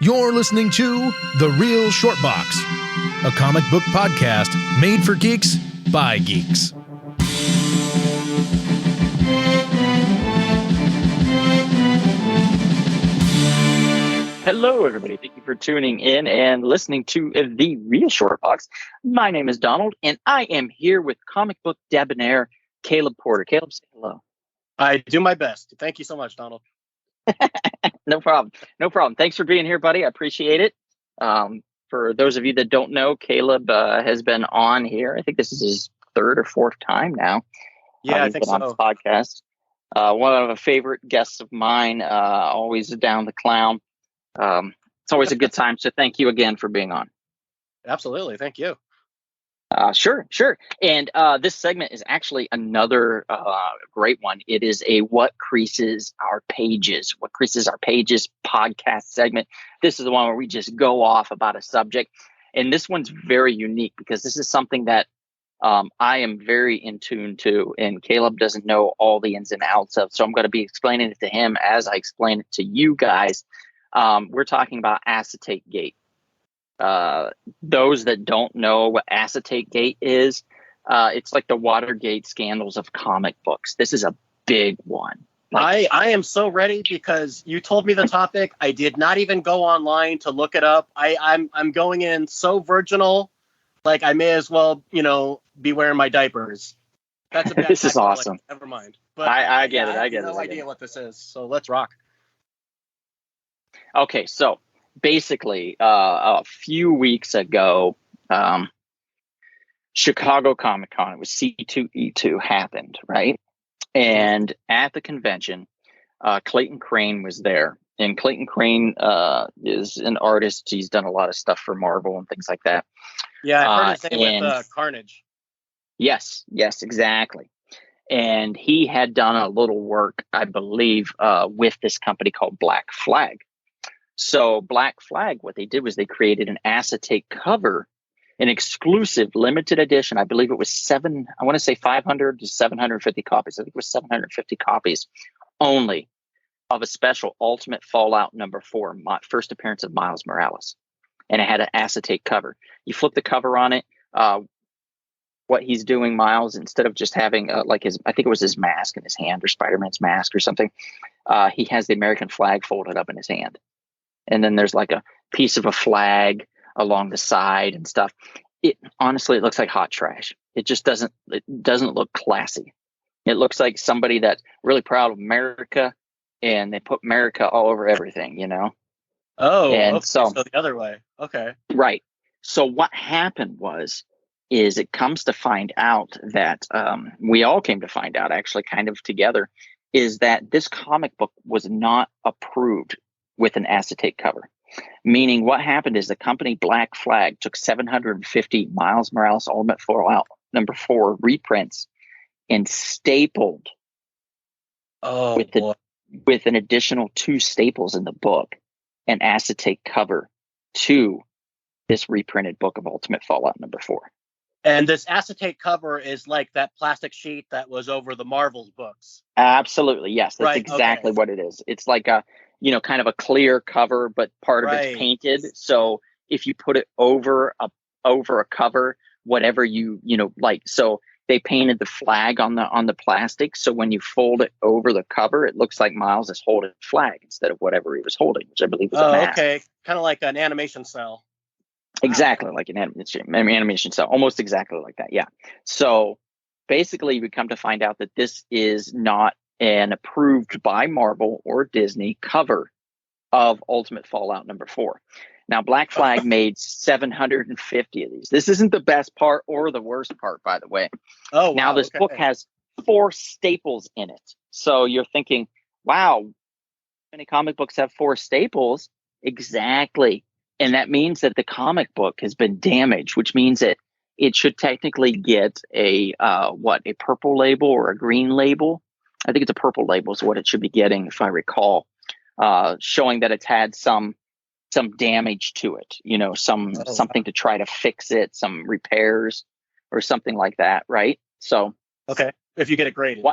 You're listening to The Real Short Box, a comic book podcast made for geeks by geeks. Hello, everybody. Thank you for tuning in and listening to The Real Short Box. My name is Donald, and I am here with comic book debonair Caleb Porter. Caleb, say hello. I do my best. Thank you so much, Donald. No problem. No problem. Thanks for being here, buddy. I appreciate it. For those of you that don't know, Caleb has been on here. I think this is his third or fourth time now. Yeah, I think on this podcast. One of the favorite guests of mine, always down the clown. It's always a good time. So thank you again for being on. Absolutely. Thank you. Sure. And this segment is actually another great one. It is a What Creases Our Pages podcast segment. This is the one where we just go off about a subject. And this one's very unique because this is something that I am very in tune to, and Caleb doesn't know all the ins and outs of. So I'm going to be explaining it to him as I explain it to you guys. We're talking about Acetate-Gate. Those that don't know what Acetate-Gate is, it's like the Watergate scandals of comic books. This is a big one. I am so ready because you told me the topic. I did not even go online to look it up. I'm going in so virginal, like I may as well, be wearing my diapers. That's a bad This is awesome. Never mind. But I get it. I get no idea what this is. So let's rock. Okay, so basically, a few weeks ago, Chicago Comic Con, it was C2E2 happened, right? And at the convention, Clayton Crane was there. And Clayton Crane is an artist. He's done a lot of stuff for Marvel and things like that. Yeah, I've heard his name with Carnage. Yes, exactly. And he had done a little work, I believe, with this company called Black Flag. So Black Flag, what they did was they created an acetate cover, an exclusive limited edition. I believe it was 500 to 750 copies. I think it was 750 copies only of a special Ultimate Fallout #4, first appearance of Miles Morales. And it had an acetate cover. You flip the cover on it. What he's doing, Miles, instead of just having I think it was his mask in his hand or Spider-Man's mask or something, he has the American flag folded up in his hand. And then there's like a piece of a flag along the side and stuff. It honestly, it looks like hot trash. It just doesn't look classy. It looks like somebody that's really proud of America and they put America all over everything, Oh, and okay, so the other way. Okay. Right. So what happened is it comes to find out that we all came to find out actually kind of together is that this comic book was not approved with an acetate cover. Meaning what happened is the company Black Flag took 750 Miles Morales Ultimate Fallout #4 reprints and stapled with an additional 2 staples in the book an acetate cover to this reprinted book of Ultimate Fallout #4. And this acetate cover is like that plastic sheet that was over the Marvel's books. Absolutely, yes. That's right, exactly what it is. It's like a, kind of a clear cover, but part of it's painted. So if you put it over a cover, whatever so they painted the flag on the plastic. So when you fold it over the cover, it looks like Miles is holding a flag instead of whatever he was holding, which I believe was a mask. Okay, kind of like an animation cell. Exactly, like an animation cell, almost exactly like that. Yeah. So basically, we come to find out that this is not an approved by Marvel or Disney cover of Ultimate Fallout #4. Now, Black Flag made 750 of these. This isn't the best part or the worst part, by the way. Oh, wow, now this book has 4 staples in it. So you're thinking, wow, many comic books have 4 staples? Exactly. And that means that the comic book has been damaged, which means that it should technically get a purple label or a green label. I think it's a purple label is what it should be getting, if I recall, showing that it's had some damage to it, something to try to fix it, some repairs or something like that, right? So okay, if you get it graded.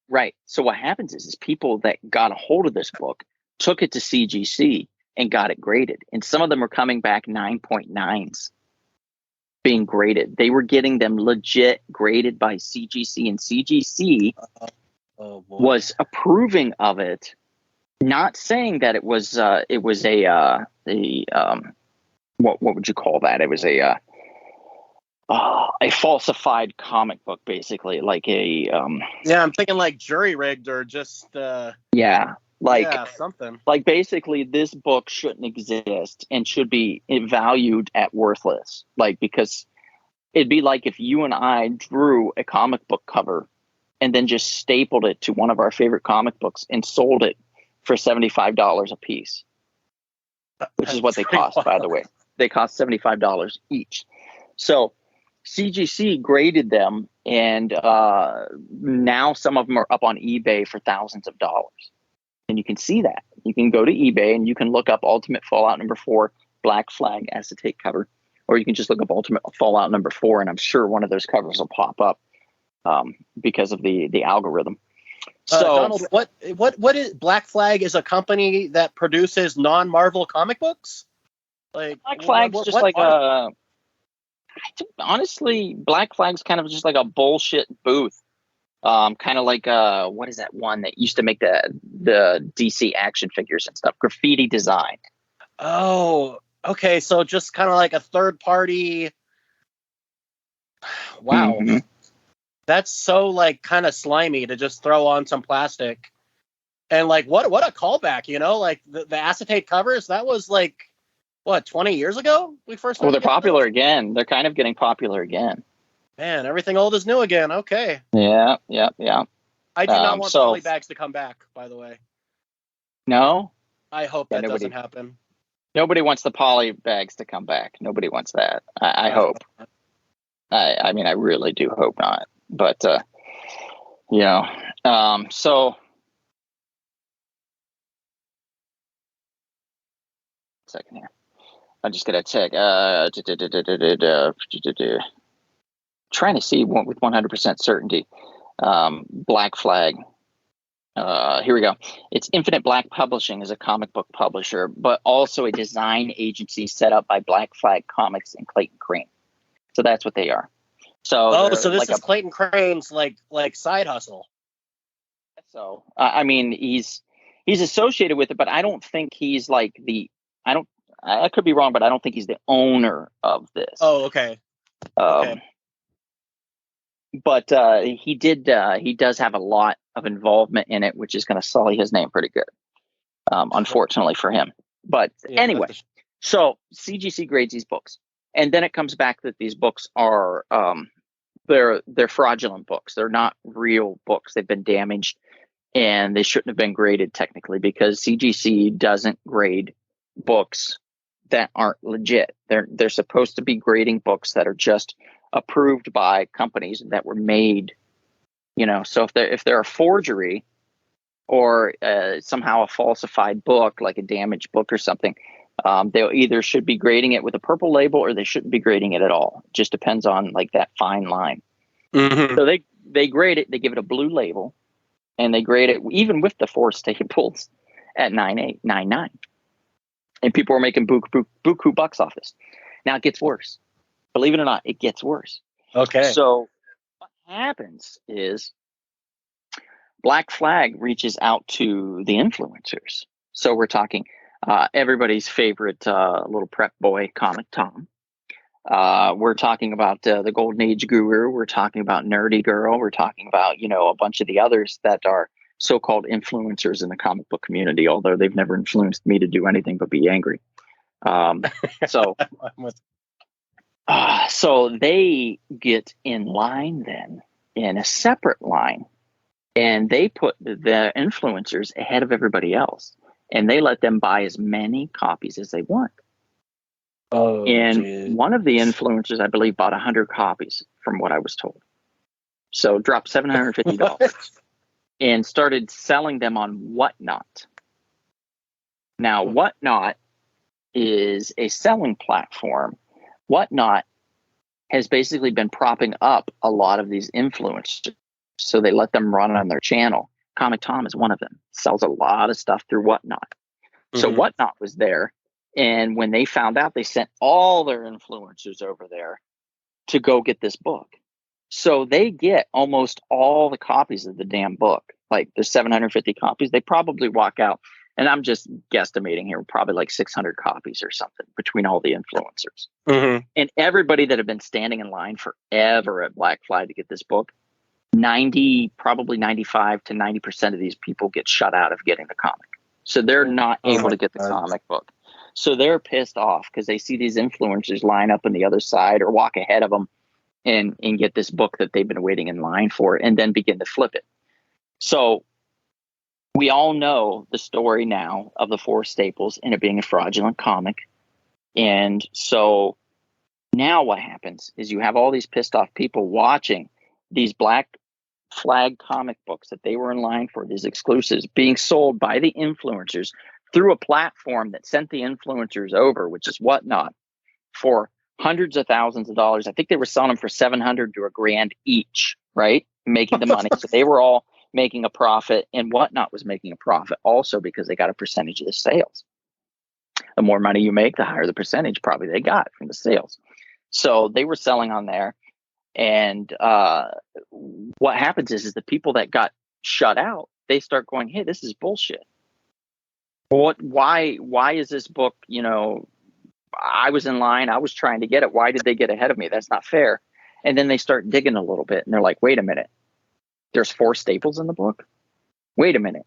Right. So what happens is people that got a hold of this book took it to CGC and got it graded. And some of them were coming back 9.9s being graded. They were getting them legit graded by CGC, and CGC was approving of it, not saying that it was what would you call that? It was a falsified comic book, basically, like a yeah, I'm thinking like jury rigged or just something. Like basically this book shouldn't exist and should be valued at worthless. Like, because it'd be like if you and I drew a comic book cover and then just stapled it to one of our favorite comic books and sold it for $75 a piece, which is what they cost, by the way. They cost $75 each. So CGC graded them, and now some of them are up on eBay for thousands of dollars. And you can see that. You can go to eBay and you can look up Ultimate Fallout number 4 Black Flag acetate cover, or you can just look up Ultimate Fallout number 4, and I'm sure one of those covers will pop up because of the algorithm. So, Donald, what is Black Flag? Is a company that produces non-Marvel comic books? Like Black Flag's just like honestly, Black Flag's kind of just like a bullshit booth. Kind of like what is that one that used to make the DC action figures and stuff? Graffiti Design. Oh, okay. So just kind of like a third party. Wow. Mm-hmm. That's so like kind of slimy to just throw on some plastic. And like what a callback, you know? Like the acetate covers, that was like what, 20 years ago we first they're popular again. They're kind of getting popular again. Man, everything old is new again. Okay. Yeah. I do not want poly bags to come back, by the way. No? I hope that doesn't happen. Nobody wants the poly bags to come back. Nobody wants that. I hope. I mean, I really do hope not. But, so... Second here. I'm just going to check. Trying to see one with 100% certainty. Black Flag. Here we go. It's Infinite Black Publishing is a comic book publisher, but also a design agency set up by Black Flag Comics and Clayton Crane. So that's what they are. So so this is Clayton Crane's like side hustle. So I mean, he's associated with it, but I don't think he's like I could be wrong, but I don't think he's the owner of this. Oh, okay. Okay. But he does have a lot of involvement in it, which is going to sully his name pretty good, unfortunately for him. But anyway, so CGC grades these books, and then it comes back that these books are they're fraudulent books. They're not real books. They've been damaged, and they shouldn't have been graded technically because CGC doesn't grade books that aren't legit. They're supposed to be grading books that are just approved by companies that were made, so if they're a forgery or somehow a falsified book, like a damaged book or something, they'll either should be grading it with a purple label or they shouldn't be grading it at all. It just depends on like that fine line. Mm-hmm. So they grade it, they give it a blue label, and they grade it even with the 4 staples at 9.8, 9.9. And people are making buku bucks off this. Now it gets worse. Believe it or not, it gets worse. Okay. So what happens is Black Flag reaches out to the influencers. So we're talking everybody's favorite little prep boy, Comic Tom. We're talking about the Golden Age Guru. We're talking about Nerdy Girl. We're talking about, a bunch of the others that are so-called influencers in the comic book community, although they've never influenced me to do anything but be angry. So they get in line then, in a separate line, and they put the influencers ahead of everybody else, and they let them buy as many copies as they want. Oh, and one of the influencers, I believe, bought 100 copies from what I was told. So dropped $750 and started selling them on Whatnot. Now, Whatnot is a selling platform. Whatnot has basically been propping up a lot of these influencers. So they let them run on their channel. Comic Tom is one of them. Sells a lot of stuff through Whatnot. So Whatnot was there. And when they found out, they sent all their influencers over there to go get this book. So they get almost all the copies of the damn book. Like there's 750 copies. They probably walk out, and I'm just guesstimating here, probably like 600 copies or something between all the influencers. And everybody that had been standing in line forever at Black Flag to get this book, probably 95 to 90% of these people get shut out of getting the comic. So they're not able to get the comic book. So they're pissed off because they see these influencers line up on the other side or walk ahead of them and get this book that they've been waiting in line for, and then begin to flip it. So we all know the story now of the 4 staples and it being a fraudulent comic. And so now what happens is you have all these pissed off people watching these Black Flag comic books that they were in line for, these exclusives, being sold by the influencers through a platform that sent the influencers over, which is Whatnot, for hundreds of thousands of dollars. I think they were selling them for $700 to $1,000 each, right? Making the money. So they were all making a profit, and Whatnot was making a profit also because they got a percentage of the sales. The more money you make, the higher the percentage probably they got from the sales. So they were selling on there. And what happens is the people that got shut out, they start going, hey, this is bullshit. Why is this book, I was in line, I was trying to get it. Why did they get ahead of me? That's not fair. And then they start digging a little bit and they're like, wait a minute, there's 4 staples in the book? Wait a minute.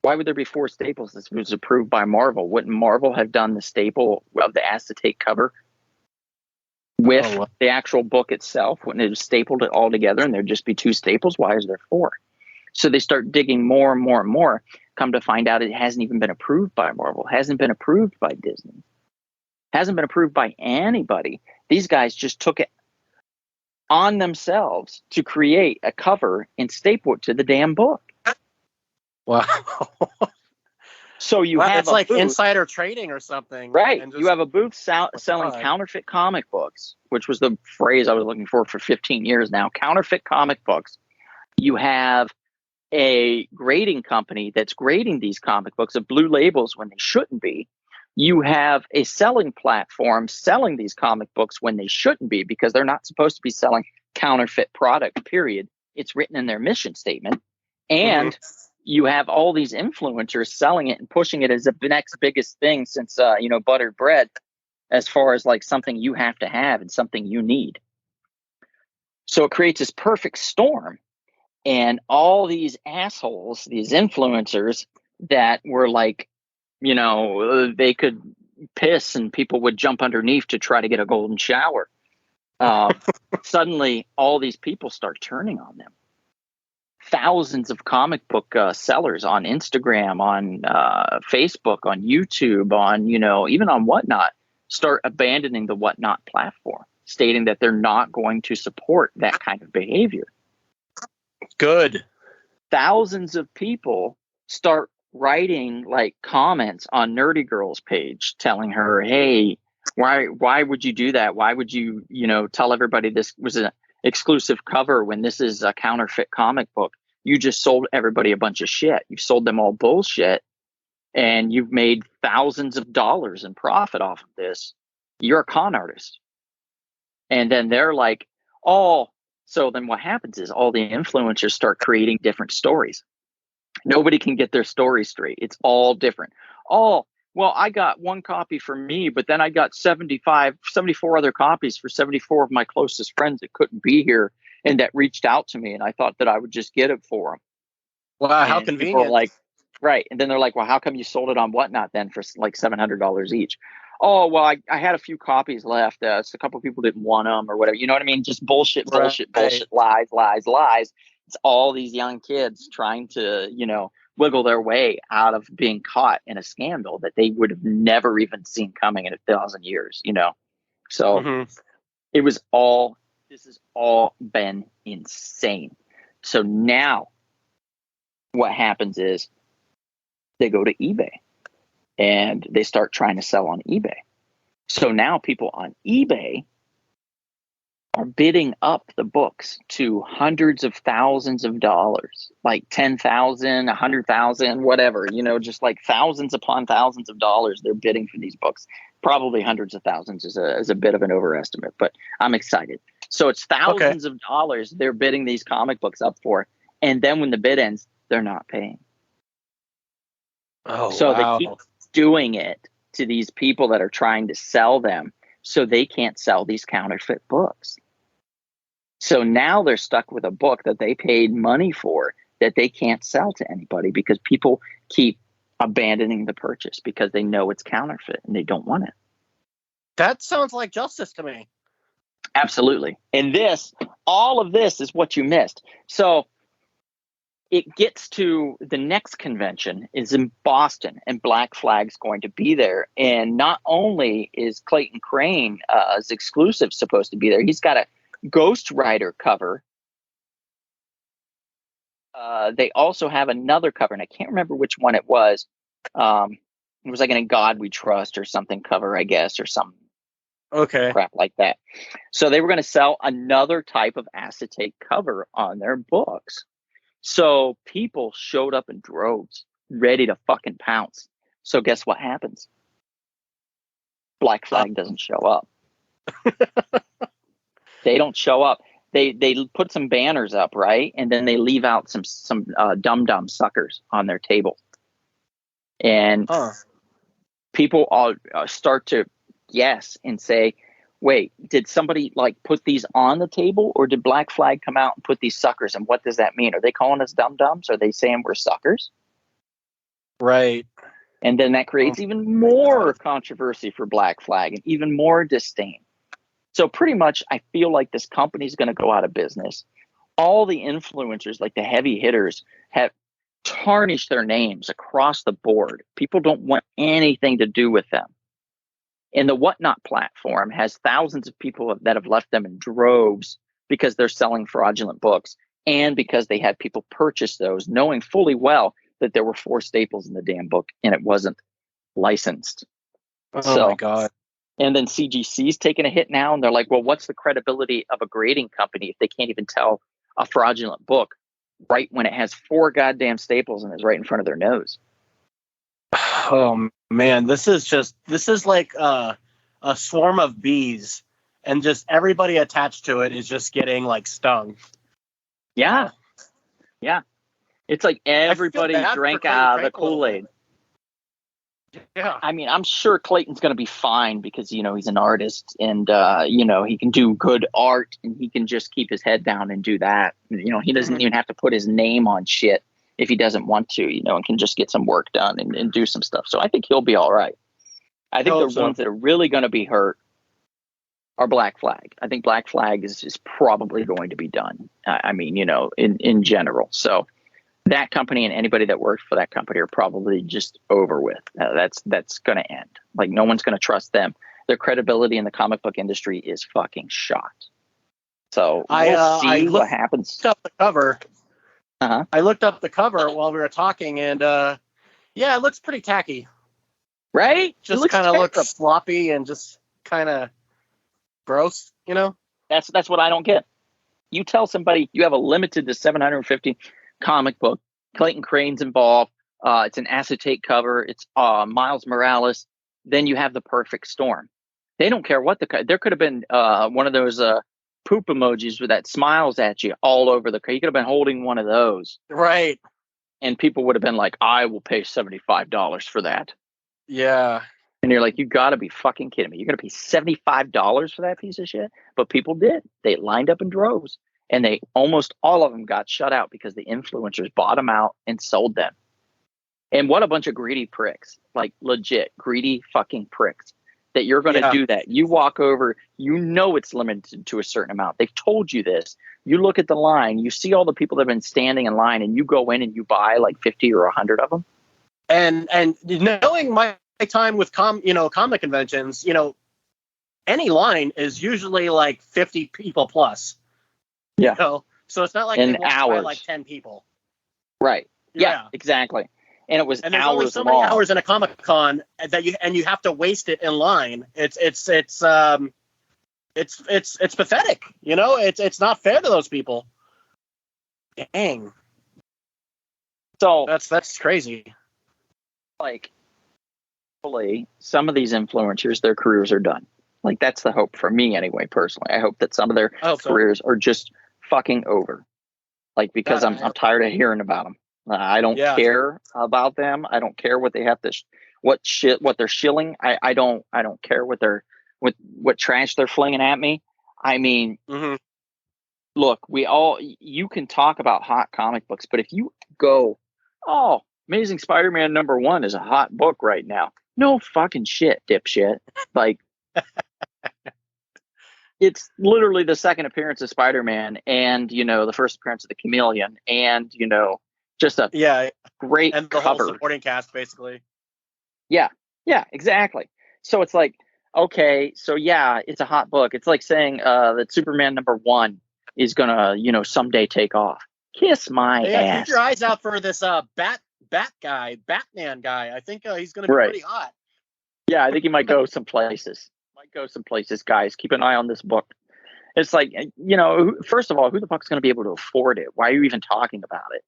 Why would there be 4 staples? This was approved by Marvel. Wouldn't Marvel have done the staple of the acetate cover with the actual book itself? Wouldn't it have stapled it all together and there'd just be 2 staples? Why is there 4? So they start digging more and more and more. Come to find out it hasn't even been approved by Marvel, hasn't been approved by Disney, hasn't been approved by anybody. These guys just took it on themselves to create a cover and staple it to the damn book. Wow. So you have it's like insider trading or something. Right. You have a booth selling counterfeit comic books, which was the phrase I was looking for 15 years now. Counterfeit comic books. You have a grading company that's grading these comic books of blue labels when they shouldn't be. You have a selling platform selling these comic books when they shouldn't be, because they're not supposed to be selling counterfeit product, period. It's written in their mission statement. And you have all these influencers selling it and pushing it as the next biggest thing since, buttered bread, as far as like something you have to have and something you need. So it creates this perfect storm. And all these assholes, these influencers that were like, they could piss and people would jump underneath to try to get a golden shower. Suddenly, all these people start turning on them. Thousands of comic book sellers on Instagram, on Facebook, on YouTube, on, even on Whatnot, start abandoning the Whatnot platform, stating that they're not going to support that kind of behavior. Good. Thousands of people start writing like comments on Nerdy Girl's page telling her, hey, why would you do that? Why would you, tell everybody this was an exclusive cover when this is a counterfeit comic book? You just sold everybody a bunch of shit. You sold them all bullshit and you've made thousands of dollars in profit off of this. You're a con artist. And then they're like, so then what happens is all the influencers start creating different stories. Nobody can get their story straight. It's all different. Well, I got 1 copy for me, but then I got 74 other copies for 74 of my closest friends that couldn't be here and that reached out to me. And I thought that I would just get it for them. Wow, how convenient. Like, right. And then they're like, well, how come you sold it on Whatnot then for like $700 each? Oh, well, I had a few copies left. So a couple of people didn't want them or whatever. You know what I mean? Just bullshit, bullshit, lies. It's all these young kids trying to, wiggle their way out of being caught in a scandal that they would have never even seen coming in 1,000 years, So this has all been insane. So now what happens is they go to eBay. And they start trying to sell on eBay. So now people on eBay are bidding up the books to hundreds of thousands of dollars, like 10,000, 100,000, whatever, just like thousands upon thousands of dollars they're bidding for these books. Probably hundreds of thousands is a bit of an overestimate, but I'm excited. So it's thousands of dollars they're bidding these comic books up for. And then when the bid ends, they're not paying. Oh, so wow. they keep doing it to these people that are trying to sell them, so they can't sell these counterfeit books. So now they're stuck with a book that they paid money for that they can't sell to anybody because people keep abandoning the purchase because they know it's counterfeit and they don't want it. That sounds like justice to me. Absolutely. And all of this is what you missed. So it gets to the next convention is in Boston, and Black Flag's going to be there. And not only is Clayton Crane as exclusive supposed to be there, he's got a Ghost Rider cover. They also have another cover, and I can't remember which one it was. It was like an In God We Trust or something cover, I guess, or some crap like that. So they were going to sell another type of acetate cover on their books. So people showed up in droves, ready to fucking pounce. So guess what happens? Black Flag doesn't show up. They don't show up. They put some banners up, right? And then they leave out some dum-dum suckers on their table. And people all start to guess and say, wait, did somebody put these on the table, or did Black Flag come out and put these suckers? And what does that mean? Are they calling us dum-dums? Are they saying we're suckers? Right. And then that creates even more controversy for Black Flag and even more disdain. So pretty much I feel like this company's going to go out of business. All the influencers, like the heavy hitters, have tarnished their names across the board. People don't want anything to do with them. And the Whatnot platform has thousands of people that have left them in droves because they're selling fraudulent books, and because they had people purchase those knowing fully well that there were 4 staples in the damn book and it wasn't licensed. Oh my God. And then CGC's taking a hit now, and they're like, well, what's the credibility of a grading company if they can't even tell a fraudulent book right when it has 4 goddamn staples and is right in front of their nose? Oh man, this is like a swarm of bees, and just everybody attached to it is just getting stung. Yeah. It's like everybody drank out of the Kool-Aid. Yeah. I mean, I'm sure Clayton's going to be fine because, he's an artist, and, he can do good art, and he can just keep his head down and do that. He doesn't even have to put his name on shit if he doesn't want to, and can just get some work done and do some stuff. So I think he'll be all right. I think the ones that are really going to be hurt are Black Flag. I think Black Flag is probably going to be done. In general. So that company and anybody that worked for that company are probably just over with. That's going to end. No one's going to trust them. Their credibility in the comic book industry is fucking shot. So we'll see what happens. Up the cover. Uh-huh. I looked up the cover while we were talking, and it looks pretty tacky. Right? Just kind of looks sloppy and just kind of gross, That's what I don't get. You tell somebody you have a limited to 750 comic book. Clayton Crane's involved. It's an acetate cover. It's Miles Morales. Then you have the perfect storm. They don't care what there could have been one of those poop emojis with that smiles at you all over the. You could have been holding one of those, right? And people would have been like, "I will pay $75 for that." Yeah, and you're like, "You got to be fucking kidding me! You're gonna pay $75 for that piece of shit?" But people did. They lined up in droves. And they almost all of them got shut out because the influencers bought them out and sold them. And what a bunch of greedy pricks, legit greedy fucking pricks, that you're going to do that. You walk over, it's limited to a certain amount. They've told you this. You look at the line, you see all the people that have been standing in line, and you go in and you buy 50 or 100 of them. And knowing my time with comic conventions, any line is usually 50 people plus. Yeah. So it's not like in they walk hours. by 10 people. Right. Yeah, exactly. And it was and there's hours only so long. many hours in a Comic Con that you have to waste it in line. It's it's pathetic. It's not fair to those people. Dang. So That's crazy. Like, hopefully, some of these influencers, their careers are done. Like, that's the hope for me anyway. Personally, I hope that some of their careers are just fucking over. Like, because I'm tired of hearing about them. I don't care about them. I don't care what they have to, what they're shilling. I don't care what trash they're flinging at me. I mean, look, you can talk about hot comic books, but if you go, oh, Amazing Spider-Man #1 is a hot book right now. No fucking shit, dipshit. Like, it's literally the second appearance of Spider-Man and, the first appearance of the Chameleon and, just a great and the cover. Whole supporting cast, basically. Yeah, exactly. So it's like, okay, so yeah, it's a hot book. It's like saying that Superman #1 is gonna, someday take off. Kiss my ass. Keep your eyes out for this Batman guy. I think he's gonna be pretty hot. Yeah, I think he might go some places. Guys. Keep an eye on this book. It's like, first of all, who the fuck's going to be able to afford it? Why are you even talking about it?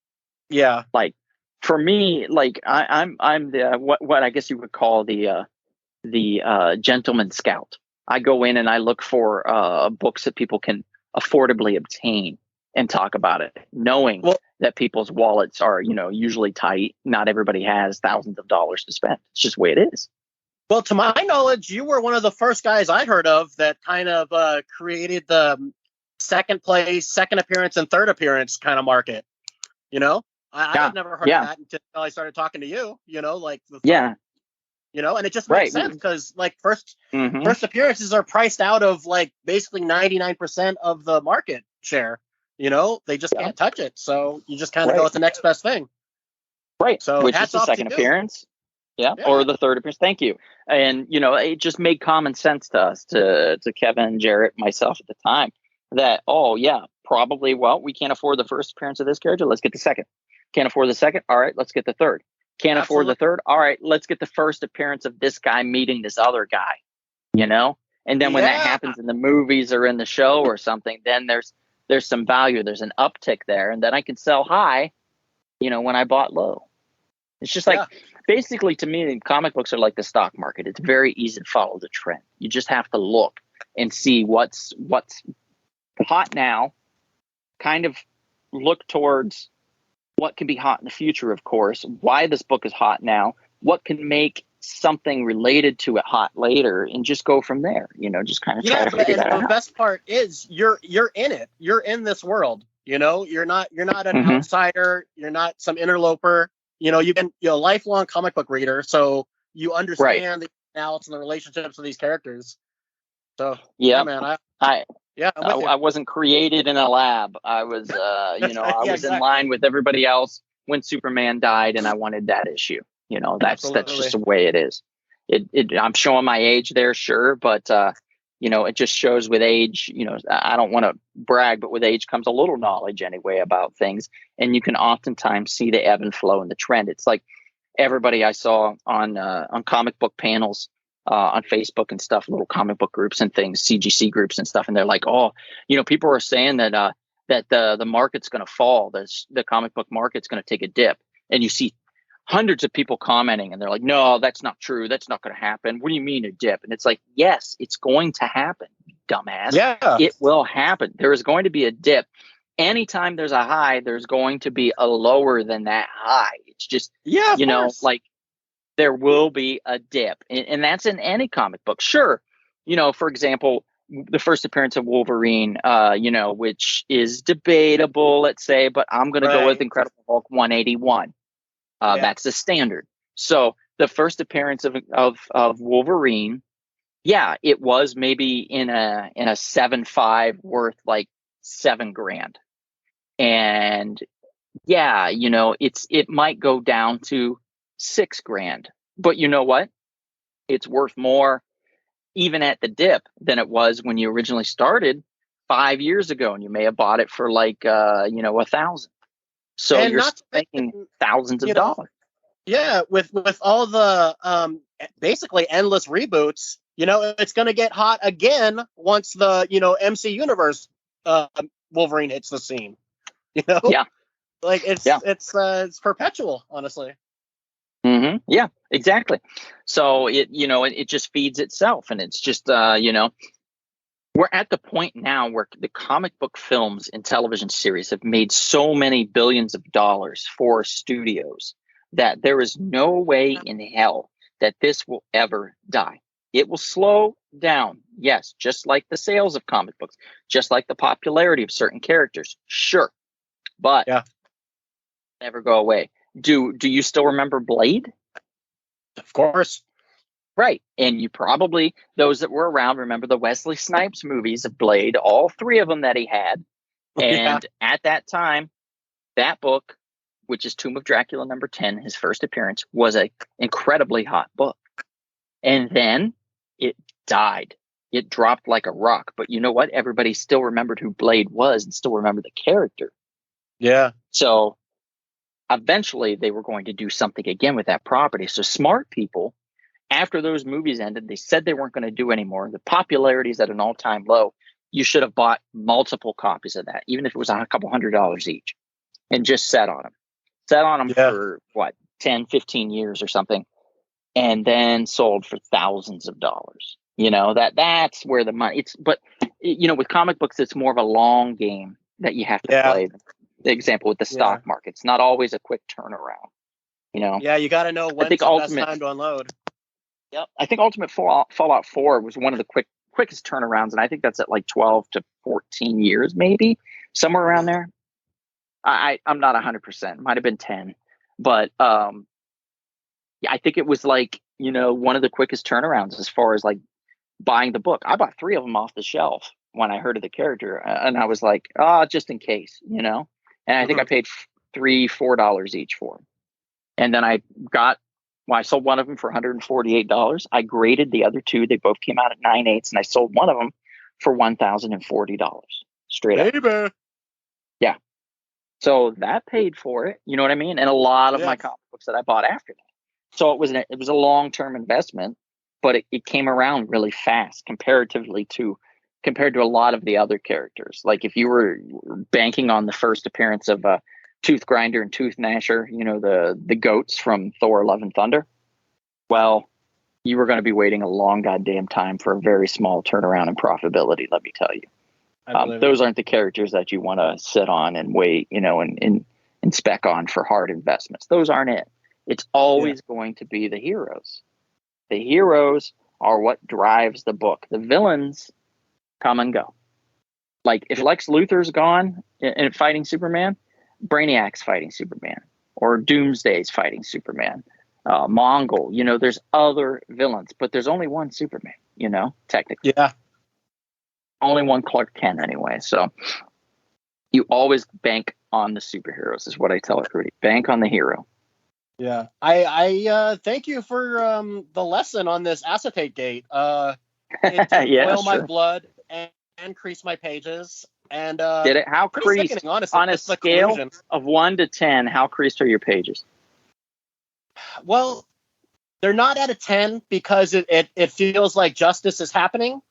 Yeah. Like, for me, like, I'm the what I guess you would call the gentleman scout. I go in and I look for books that people can affordably obtain and talk about it, knowing that people's wallets are, usually tight. Not everybody has thousands of dollars to spend. It's just the way it is. Well, to my knowledge, you were one of the first guys I heard of that kind of created the second place, second appearance, and third appearance kind of market. I had never heard of that until I started talking to you. Like the third, and it just makes sense because like first appearances are priced out of like basically 99% of the market share. They just can't touch it, so you just kind of go with the next best thing. Right. So which is the second appearance. Yeah, or the third appearance. Thank you. And, it just made common sense to us, to Kevin, Jarrett, myself at the time, that, probably, we can't afford the first appearance of this character. Let's get the second. Can't afford the second. All right, let's get the third. Can't afford the third. All right, let's get the first appearance of this guy meeting this other guy, And then when that happens in the movies or in the show or something, then there's some value. There's an uptick there. And then I can sell high, when I bought low. It's just like, basically, to me, comic books are like the stock market. It's very easy to follow the trend. You just have to look and see what's hot now, kind of look towards what can be hot in the future, of course, why this book is hot now, what can make something related to it hot later, and just go from there, just kind of try to figure that out. The best part is you're in it. You're in this world, you're not an outsider. You're not some interloper. You've been a lifelong comic book reader, so you understand the outs and the relationships of these characters. So man, I wasn't created in a lab. I was, I was in line with everybody else when Superman died, and I wanted that issue. That's just the way it is. I'm showing my age there, sure, but it just shows with age. I don't want to brag, but with age comes a little knowledge anyway about things, and you can oftentimes see the ebb and flow and the trend. It's like everybody I saw on comic book panels on Facebook and stuff, little comic book groups and things, CGC groups and stuff, and they're like, oh, people are saying that the market's going to fall, the comic book market's going to take a dip, and you see hundreds of people commenting, and they're like, no, that's not true. That's not going to happen. What do you mean a dip? And it's like, yes, it's going to happen, dumbass. Yeah. It will happen. There is going to be a dip. Anytime there's a high, there's going to be a lower than that high. It's just, like there will be a dip. And that's in any comic book. Sure. For example, the first appearance of Wolverine, which is debatable, let's say, but I'm going to go with Incredible Hulk 181. That's the standard. So the first appearance of Wolverine, it was maybe in a 7.5 worth like $7,000, and it might go down to $6,000, but you know what? It's worth more even at the dip than it was when you originally started 5 years ago, and you may have bought it for like $1,000. So and you're spending thousands of dollars. Yeah, with all the basically endless reboots, it's going to get hot again once the, MC Universe Wolverine hits the scene. Yeah. Like it's perpetual, honestly. Mm-hmm. Yeah, exactly. So it just feeds itself, and it's just we're at the point now where the comic book films and television series have made so many billions of dollars for studios that there is no way in hell that this will ever die. It will slow down, yes, just like the sales of comic books, just like the popularity of certain characters, sure, but never go away. Do you still remember Blade? Of course. Right. And you probably, those that were around, remember the Wesley Snipes movies of Blade, all three of them that he had. And at that time, that book, which is Tomb of Dracula number 10, his first appearance, was an incredibly hot book. And then it died. It dropped like a rock. But you know what? Everybody still remembered who Blade was and still remembered the character. Yeah. So eventually they were going to do something again with that property. So smart people, after those movies ended, they said they weren't going to do anymore. The popularity is at an all-time low. You should have bought multiple copies of that, even if it was a couple $100s each, and just sat on them. Sat on them for, 10, 15 years or something, and then sold for thousands of dollars. That's where the money... But with comic books, it's more of a long game that you have to play. The example with the stock market. It's not always a quick turnaround. Yeah, you got to know when's the best time to unload. Yep. I think Ultimate Fallout 4 was one of the quickest turnarounds, and I think that's at like 12 to 14 years, maybe somewhere around there. I'm not 100%. It might have been 10, but I think it was like one of the quickest turnarounds as far as like buying the book. I bought 3 of them off the shelf when I heard of the character, and I was like, just in case, And I think I paid $3-4 each for them, and then I sold one of them for $148. I graded the other 2. They both came out at 9/8, and I sold one of them for $1,040 straight up. Baby. Yeah. So that paid for it. You know what I mean? And a lot of my comic books that I bought after that. So it was a long-term investment, but it came around really fast compared to a lot of the other characters. Like if you were banking on the first appearance of Tooth Grinder and Tooth Gnasher, the goats from Thor: Love and Thunder. Well, you were going to be waiting a long goddamn time for a very small turnaround in profitability, let me tell you. Those aren't the characters that you want to sit on and wait, and spec on for hard investments. Those aren't it. It's always going to be the heroes. The heroes are what drives the book. The villains come and go. Like if Lex Luthor's gone in fighting Superman, Brainiac's fighting Superman, or Doomsday's fighting Superman, Mongol. There's other villains, but there's only one Superman. Technically, only one Clark Kent anyway. So you always bank on the superheroes, is what I tell everybody. Bank on the hero. Yeah, I thank you for the lesson on this Acetate-Gate. It did boil my blood and crease my pages. And did it? How creased? Honestly, on a scale of 1 to 10, how creased are your pages? Well, they're not at a 10 because it feels like justice is happening.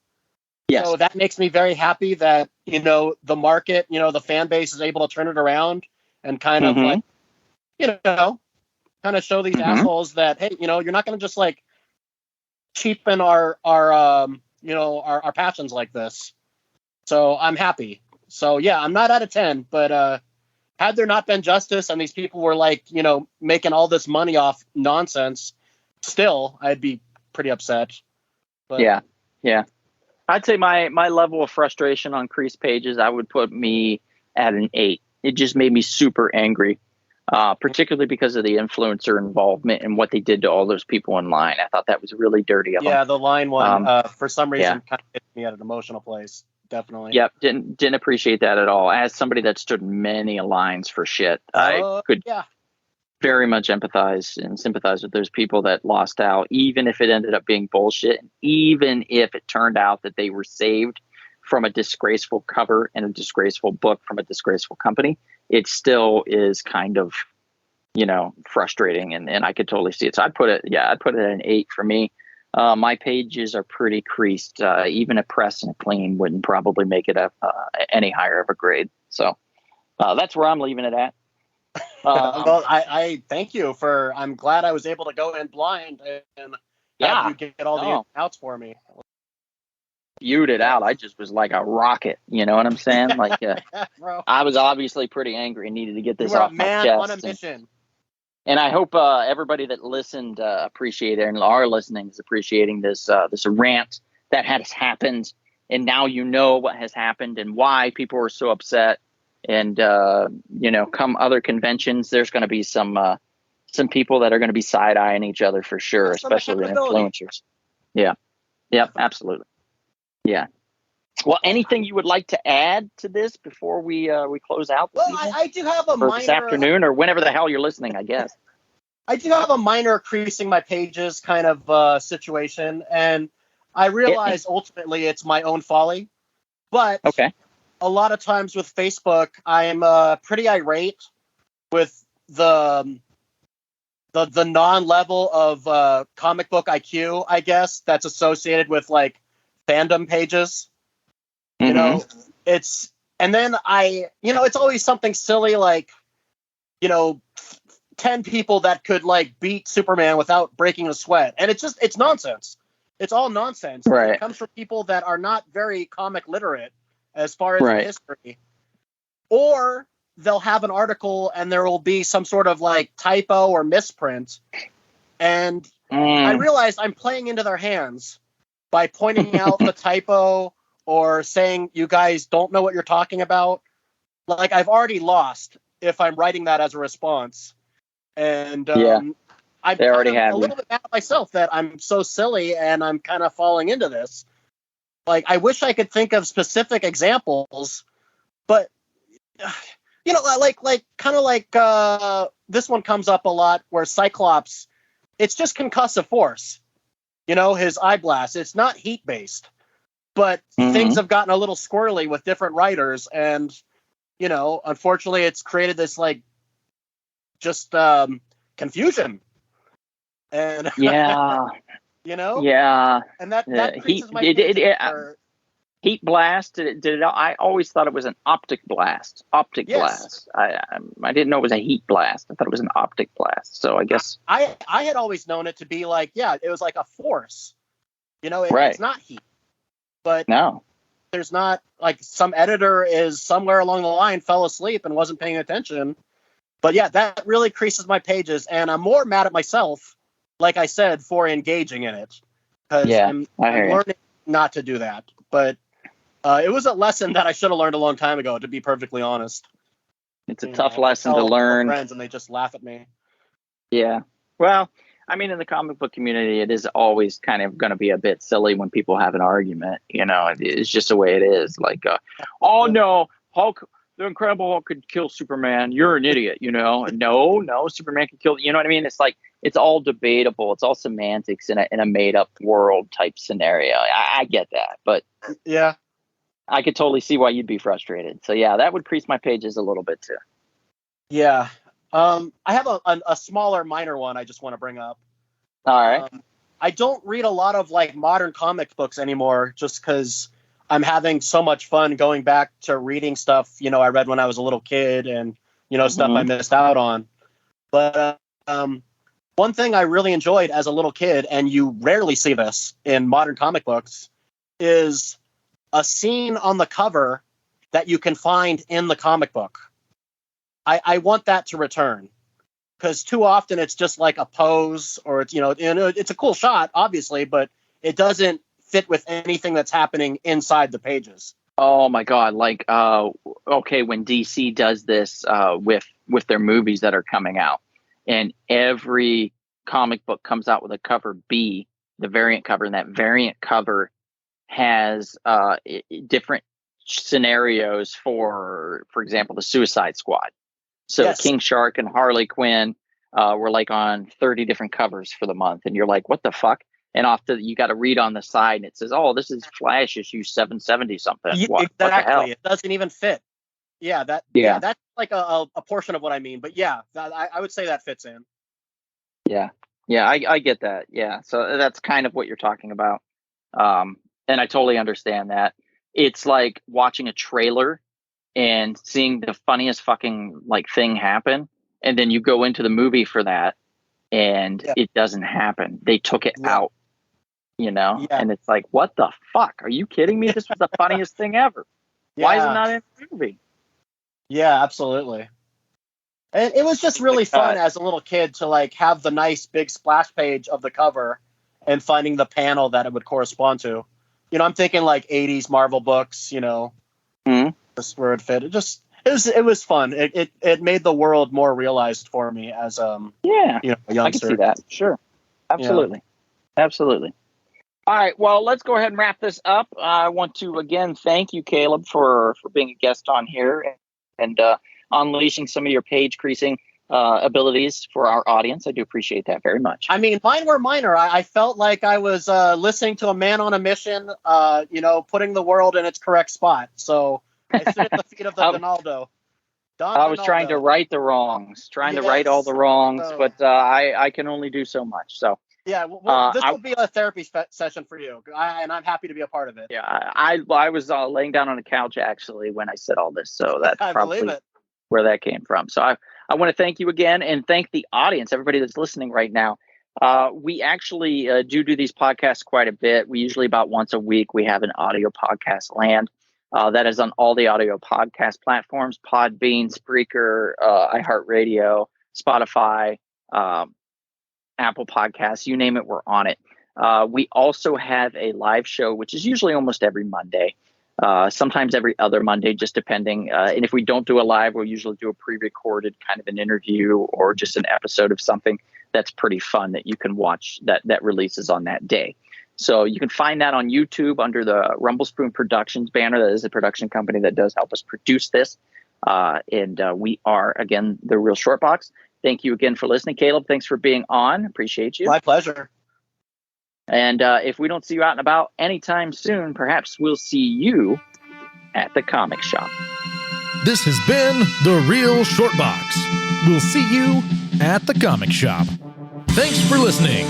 Yes. So that makes me very happy that the market, the fan base is able to turn it around and kind of like kind of show these assholes that, hey, you're not going to just like cheapen our passions like this. So I'm happy. So yeah, I'm not at a 10, but had there not been justice and these people were like, making all this money off nonsense, still I'd be pretty upset. But yeah. I'd say my level of frustration on creased pages, I would put me at an 8. It just made me super angry, particularly because of the influencer involvement and what they did to all those people in line. I thought that was really dirty of them. Yeah, the line one, for some reason, kind of hit me at an emotional place. Definitely. Yep, didn't appreciate that at all. As somebody that stood many lines for shit, I could very much empathize and sympathize with those people that lost out, even if it ended up being bullshit, and even if it turned out that they were saved from a disgraceful cover and a disgraceful book from a disgraceful company. It still is kind of, frustrating, and I could totally see it. So I'd put it at an 8 for me. My pages are pretty creased. Even a press and a clean wouldn't probably make it any higher of a grade. So that's where I'm leaving it at. Well, I thank you for. I'm glad I was able to go in blind and have you get all the ins and outs for me. Spewed it out. I just was like a rocket. You know what I'm saying? Like, Bro. I was obviously pretty angry and needed to get this You were off a my man chest. on a mission. And I hope everybody that listened appreciated and are listening is appreciating this this rant that has happened. And now you know what has happened and why people are so upset. And you know, come other conventions, there's going to be some people that are going to be side eyeing each other for sure, especially the influencers. Yeah, absolutely. Yeah. Well, anything you would like to add to this before we close out this evening? I do have a minor this afternoon or whenever the hell you're listening, I guess. I do have a minor creasing my pages kind of situation, and I realize ultimately it's my own folly. But a lot of times with Facebook, I'm pretty irate with the non-level of comic book IQ, I guess, that's associated with like fandom pages. You know, it's, and then it's always something silly like, 10 people that could like beat Superman without breaking a sweat. And it's nonsense. It's all nonsense. Right. It comes from people that are not very comic literate as far as history. Or they'll have an article and there will be some sort of like typo or misprint. And I realize I'm playing into their hands by pointing out the typo or saying you guys don't know what you're talking about. Like, I've already lost if I'm writing that as a response. And I'm a little bit mad at myself that I'm so silly and I'm kind of falling into this. Like, I wish I could think of specific examples, but this one comes up a lot where Cyclops, it's just concussive force. His eye blast. It's not heat based, but things have gotten a little squirrely with different writers, and unfortunately, it's created this like just confusion. And and that increases my heat blast. Did it? I always thought it was an optic blast. Blast. I didn't know it was a heat blast. I thought it was an optic blast. So I guess I had always known it to be like, it was like a force. It's not heat. But no, there's not, like, some editor is somewhere along the line fell asleep and wasn't paying attention. But yeah, that really creases my pages, and I'm more mad at myself, like I said, for engaging in it, because I'm learning not to do that. But it was a lesson that I should have learned a long time ago, to be perfectly honest. It's a tough lesson to learn. Friends, and they just laugh at me. Yeah. Well, I mean, in the comic book community, it is always kind of going to be a bit silly when people have an argument. It's just the way it is. Like, no, Hulk, the Incredible Hulk could kill Superman. You're an idiot, No, Superman can kill. You know what I mean? It's like, it's all debatable. It's all semantics in a made up world type scenario. I get that, but yeah, I could totally see why you'd be frustrated. So yeah, that would crease my pages a little bit too. Yeah. I have a smaller, minor one I just want to bring up. All right. I don't read a lot of like modern comic books anymore, just because I'm having so much fun going back to reading stuff, I read when I was a little kid and, stuff I missed out on. But one thing I really enjoyed as a little kid, and you rarely see this in modern comic books, is a scene on the cover that you can find in the comic book. I want that to return, because too often it's just like a pose, or it's, it's a cool shot, obviously, but it doesn't fit with anything that's happening inside the pages. Oh my God. Like, when DC does this with their movies that are coming out, and every comic book comes out with a cover B, the variant cover, and that variant cover has different scenarios for example, the Suicide Squad. So yes. King Shark and Harley Quinn were like on 30 different covers for the month. And you're like, what the fuck? And you got to read on the side and it says, oh, this is Flash issue 770 something. What the hell? It doesn't even fit. Yeah, that's like a portion of what I mean. But yeah, I would say that fits in. Yeah. Yeah, I get that. Yeah. So that's kind of what you're talking about. And I totally understand that. It's like watching a trailer and seeing the funniest fucking like thing happen. And then you go into the movie for that and it doesn't happen. They took it out, you know? Yeah. And it's like, what the fuck? Are you kidding me? This was the funniest thing ever. Why is it not in the movie? Yeah, absolutely. And it was just really fun as a little kid to like have the nice big splash page of the cover and finding the panel that it would correspond to. You know, I'm thinking like 80s Marvel books, you know, just where it fit. It was fun. It made the world more realized for me as you know, a youngster. I can see that. Sure. Absolutely. Yeah. Absolutely. All right. Well, let's go ahead and wrap this up. I want to again thank you, Caleb, for being a guest on here and unleashing some of your page creasing abilities for our audience. I do appreciate that very much. I mean, mine were minor. I felt like I was listening to a man on a mission, you know, putting the world in its correct spot. So I sit at the feet of the Donaldo. I was trying to right the wrongs, to right all the wrongs, but I can only do so much. So yeah, well, this will be a therapy session for you, and I'm happy to be a part of it. Yeah, I was laying down on the couch actually when I said all this, so that's probably where that came from. So I want to thank you again and thank the audience, everybody that's listening right now. We actually do these podcasts quite a bit. We usually about once a week we have an audio podcast land. That is on all the audio podcast platforms: Podbean, Spreaker, iHeartRadio, Spotify, Apple Podcasts, you name it, we're on it. We also have a live show, which is usually almost every Monday, sometimes every other Monday, just depending. And if we don't do a live, we'll usually do a pre-recorded kind of an interview or just an episode of something that's pretty fun that you can watch that releases on that day. So you can find that on YouTube under the Rumble Spoon Productions banner. That is a production company that does help us produce this. And we are, again, The Real Short Box. Thank you again for listening. Caleb, thanks for being on. Appreciate you. My pleasure. And if we don't see you out and about anytime soon, perhaps we'll see you at the comic shop. This has been The Real Short Box. We'll see you at the comic shop. Thanks for listening.